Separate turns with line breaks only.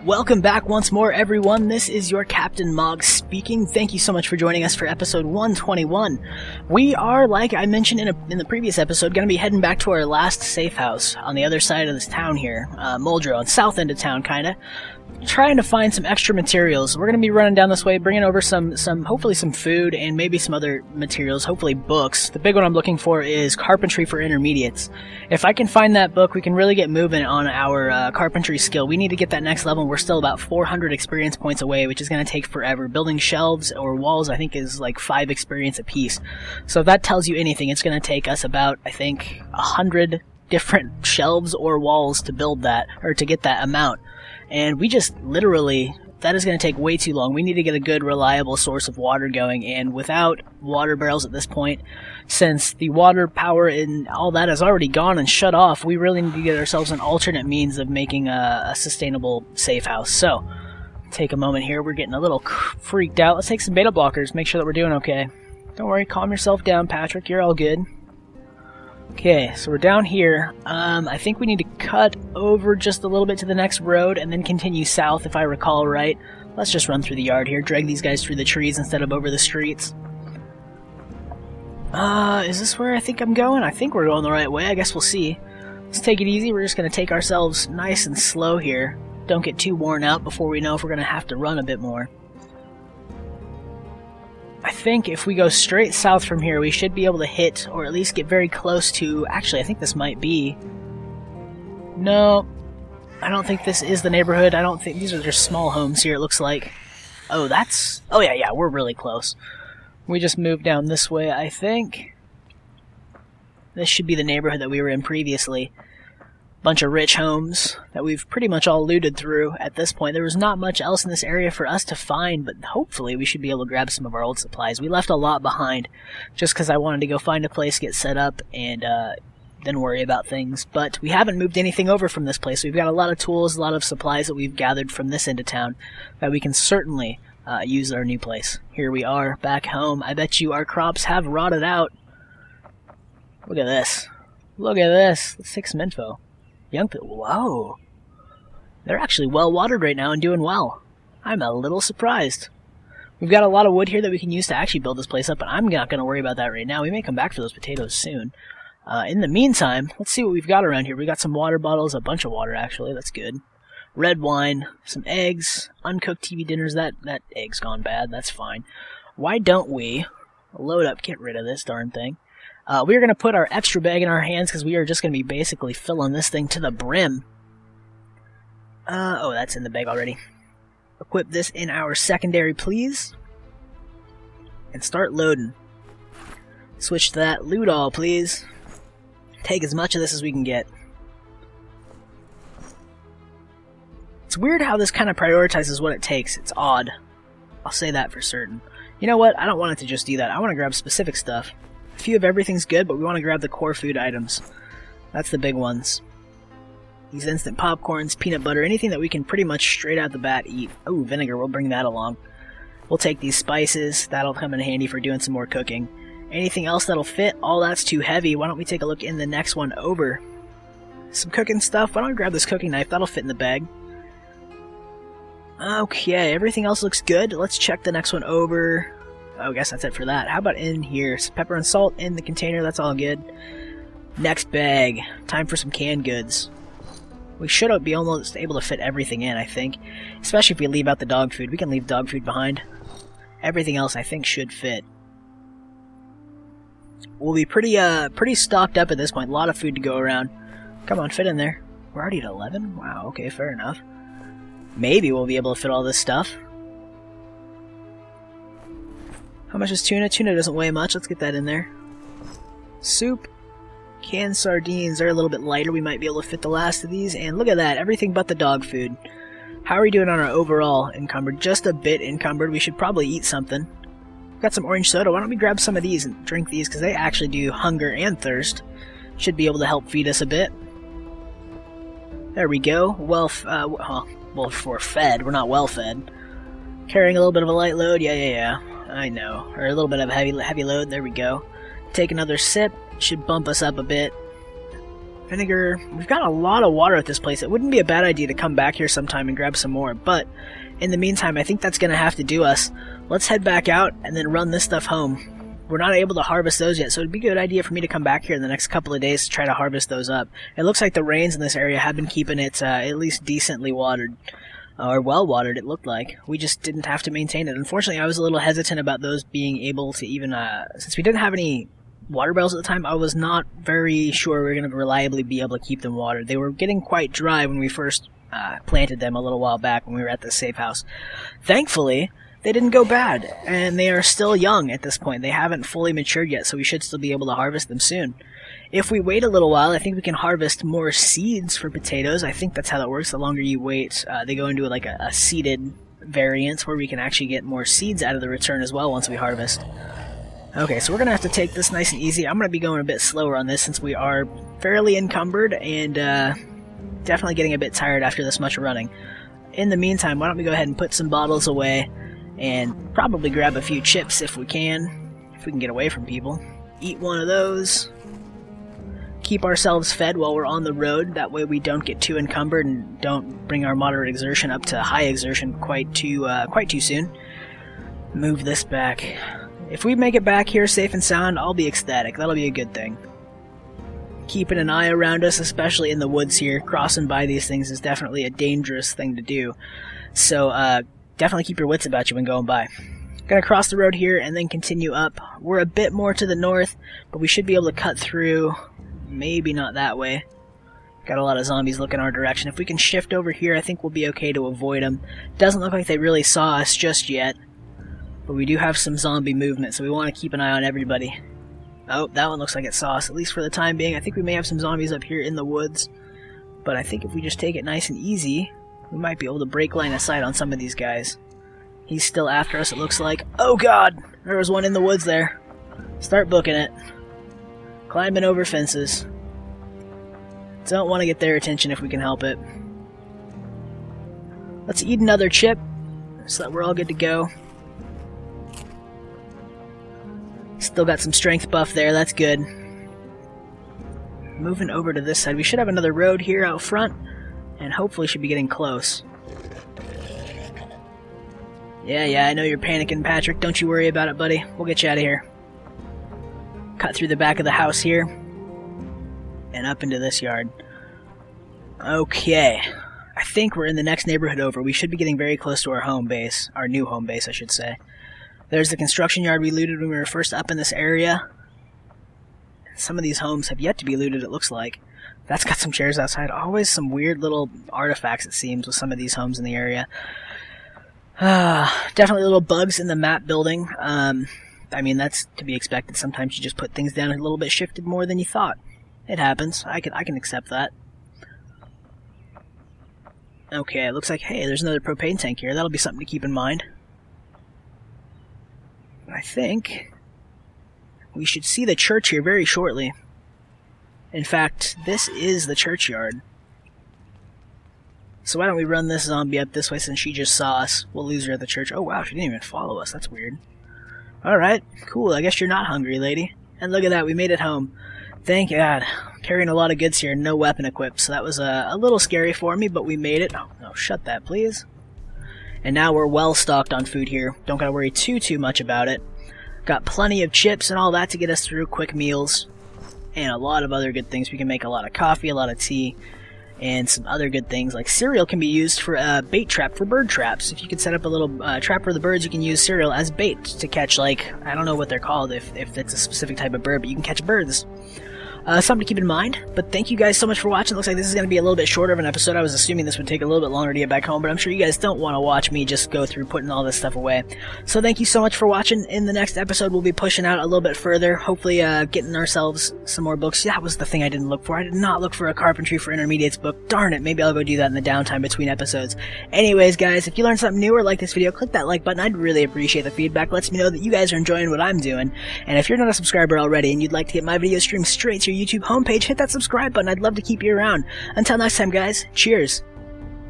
Welcome back once more, everyone. This is your Captain Mog speaking. Thank you so much for joining us for episode 121. We are, like I mentioned in the previous episode, going to be heading back to our last safe house on the other side of this town here, Muldrow, on the south end of town, kind of. Trying to find some extra materials. We're going to be running down this way, bringing over some hopefully some food and maybe some other materials, hopefully books. The big one I'm looking for is Carpentry for Intermediates. If I can find that book, we can really get moving on our carpentry skill. We need to get that next level. We're still about 400 experience points away, which is going to take forever. Building shelves or walls, I think, is like 5 experience apiece. So if that tells you anything, it's going to take us about, I think, 100 different shelves or walls to build that, or to get that amount. And we just literally, that is going to take way too long. We need to get a good, reliable source of water going, and without water barrels at this point, since the water power and all that has already gone and shut off, we really need to get ourselves an alternate means of making a sustainable safe house. So, take a moment here. We're getting a little freaked out. Let's take some beta blockers, make sure that we're doing okay. Don't worry, calm yourself down, Patrick. You're all good. Okay, so we're down here. I think we need to cut over just a little bit to the next road and then continue south, if I recall right. Let's just run through the yard here, drag these guys through the trees instead of over the streets. Is this where I think I'm going? I think we're going the right way. I guess we'll see. Let's take it easy. We're just going to take ourselves nice and slow here. Don't get too worn out before we know if we're going to have to run a bit more. I think if we go straight south from here, we should be able to hit, or at least get very close to... Actually, I think this might be... No, I don't think this is the neighborhood. I don't think... These are just small homes here, it looks like. Oh, that's... Oh, yeah, we're really close. We just moved down this way, I think. This should be the neighborhood that we were in previously. Bunch of rich homes that we've pretty much all looted through at this point. There was not much else in this area for us to find, but hopefully we should be able to grab some of our old supplies. We left a lot behind just because I wanted to go find a place, get set up, and then worry about things. But we haven't moved anything over from this place. We've got a lot of tools, a lot of supplies that we've gathered from this end of town that we can certainly use at our new place. Here we are, back home. I bet you our crops have rotted out. Look at this. Look at this. Let's take some info. Young people, whoa. They're actually well watered right now and doing well. I'm a little surprised. We've got a lot of wood here that we can use to actually build this place up, but I'm not going to worry about that right now. We may come back for those potatoes soon. In the meantime, let's see what we've got around here. We got some water bottles, a bunch of water actually, that's good. Red wine, some eggs, uncooked TV dinners. That egg's gone bad, that's fine. Why don't we load up, get rid of this darn thing. We're going to put our extra bag in our hands because we are just going to be basically filling this thing to the brim. Oh, that's in the bag already. Equip this in our secondary, please. And start loading. Switch to that loot all, please. Take as much of this as we can get. It's weird how this kind of prioritizes what it takes. It's odd. I'll say that for certain. You know what? I don't want it to just do that. I want to grab specific stuff. A few of everything's good, but we want to grab the core food items. That's the big ones. These instant popcorns, peanut butter, anything that we can pretty much straight out the bat eat. Oh, vinegar, we'll bring that along. We'll take these spices, that'll come in handy for doing some more cooking. Anything else that'll fit? All that's too heavy. Why don't we take a look in the next one over? Some cooking stuff. Why don't we grab this cooking knife? That'll fit in the bag. Okay, everything else looks good. Let's check the next one over. Oh, I guess that's it for that. How about in here? Some pepper and salt in the container. That's all good. Next bag. Time for some canned goods. We should be almost able to fit everything in, I think. Especially if we leave out the dog food. We can leave dog food behind. Everything else, I think, should fit. We'll be pretty stocked up at this point. A lot of food to go around. Come on, fit in there. We're already at 11? Wow, okay, fair enough. Maybe we'll be able to fit all this stuff. How much is tuna? Tuna doesn't weigh much. Let's get that in there. Soup. Canned sardines are a little bit lighter. We might be able to fit the last of these. And look at that. Everything but the dog food. How are we doing on our overall encumbered? Just a bit encumbered. We should probably eat something. Got some orange soda. Why don't we grab some of these and drink these? Because they actually do hunger and thirst. Should be able to help feed us a bit. There we go. Well, if we're fed. We're not well fed. Carrying a little bit of a light load. Yeah. I know. Or a little bit of a heavy load. There we go. Take another sip. Should bump us up a bit. Vinegar. We've got a lot of water at this place. It wouldn't be a bad idea to come back here sometime and grab some more, but in the meantime, I think that's going to have to do us. Let's head back out and then run this stuff home. We're not able to harvest those yet, so it'd be a good idea for me to come back here in the next couple of days to try to harvest those up. It looks like the rains in this area have been keeping it at least decently watered. Or well watered, it looked like. We just didn't have to maintain it. Unfortunately, I was a little hesitant about those being able to even, since we didn't have any water barrels at the time, I was not very sure we were going to reliably be able to keep them watered. They were getting quite dry when we first planted them a little while back when we were at the safe house. Thankfully, they didn't go bad, and they are still young at this point. They haven't fully matured yet, so we should still be able to harvest them soon. If we wait a little while, I think we can harvest more seeds for potatoes. I think that's how that works. The longer you wait, they go into like a seeded variant where we can actually get more seeds out of the return as well once we harvest. Okay, so we're going to have to take this nice and easy. I'm going to be going a bit slower on this since we are fairly encumbered and definitely getting a bit tired after this much running. In the meantime, why don't we go ahead and put some bottles away and probably grab a few chips if we can get away from people. Eat one of those. Keep ourselves fed while we're on the road. That way we don't get too encumbered and don't bring our moderate exertion up to high exertion quite too soon. Move this back. If we make it back here safe and sound, I'll be ecstatic. That'll be a good thing. Keeping an eye around us, especially in the woods here. Crossing by these things is definitely a dangerous thing to do. So definitely keep your wits about you when going by. Gonna cross the road here and then continue up. We're a bit more to the north, but we should be able to cut through. Maybe not that way. Got a lot of zombies looking our direction. If we can shift over here, I think we'll be okay to avoid them. Doesn't look like they really saw us just yet. But we do have some zombie movement, so we want to keep an eye on everybody. Oh, that one looks like it saw us, at least for the time being. I think we may have some zombies up here in the woods. But I think if we just take it nice and easy, we might be able to break line of sight on some of these guys. He's still after us, it looks like. Oh god! There was one in the woods there. Start booking it. Climbing over fences. Don't want to get their attention if we can help it. Let's eat another chip, so that we're all good to go. Still got some strength buff there, that's good. Moving over to this side. We should have another road here out front, and hopefully should be getting close. Yeah, I know you're panicking, Patrick. Don't you worry about it, buddy. We'll get you out of here. Cut through the back of the house here, and up into this yard. Okay. I think we're in the next neighborhood over. We should be getting very close to our home base. Our new home base, I should say. There's the construction yard we looted when we were first up in this area. Some of these homes have yet to be looted, it looks like. That's got some chairs outside. Always some weird little artifacts, it seems, with some of these homes in the area. Definitely little bugs in the map building. I mean, that's to be expected. Sometimes you just put things down a little bit shifted more than you thought. It happens. I can accept that. Okay, it looks like, hey, there's another propane tank here. That'll be something to keep in mind. I think we should see the church here very shortly. In fact, this is the churchyard. So why don't we run this zombie up this way since she just saw us. We'll lose her at the church. Oh wow, she didn't even follow us. That's weird. Alright, cool. I guess you're not hungry, lady. And look at that, we made it home. Thank God. Carrying a lot of goods here, no weapon equipped, so that was a little scary for me, but we made it. Oh, no, shut that, please. And now we're well stocked on food here. Don't gotta worry too much about it. Got plenty of chips and all that to get us through quick meals. And a lot of other good things. We can make a lot of coffee, a lot of tea, and some other good things. Like cereal can be used for a bait trap for bird traps. If you could set up a little trap for the birds, you can use cereal as bait to catch, like, I don't know what they're called if it's a specific type of bird, but you can catch birds. Something to keep in mind, but thank you guys so much for watching. Looks like this is going to be a little bit shorter of an episode. I was assuming this would take a little bit longer to get back home, but I'm sure you guys don't want to watch me just go through putting all this stuff away. So thank you so much for watching. In the next episode, we'll be pushing out a little bit further, hopefully getting ourselves some more books. That was the thing I didn't look for. I did not look for a Carpentry for Intermediates book. Darn it, maybe I'll go do that in the downtime between episodes. Anyways, guys, if you learned something new or like this video, click that like button. I'd really appreciate the feedback. Lets me know that you guys are enjoying what I'm doing. And if you're not a subscriber already and you'd like to get my video streamed straight to your YouTube homepage, hit that subscribe button. I'd love to keep you around. Until next time, guys, cheers.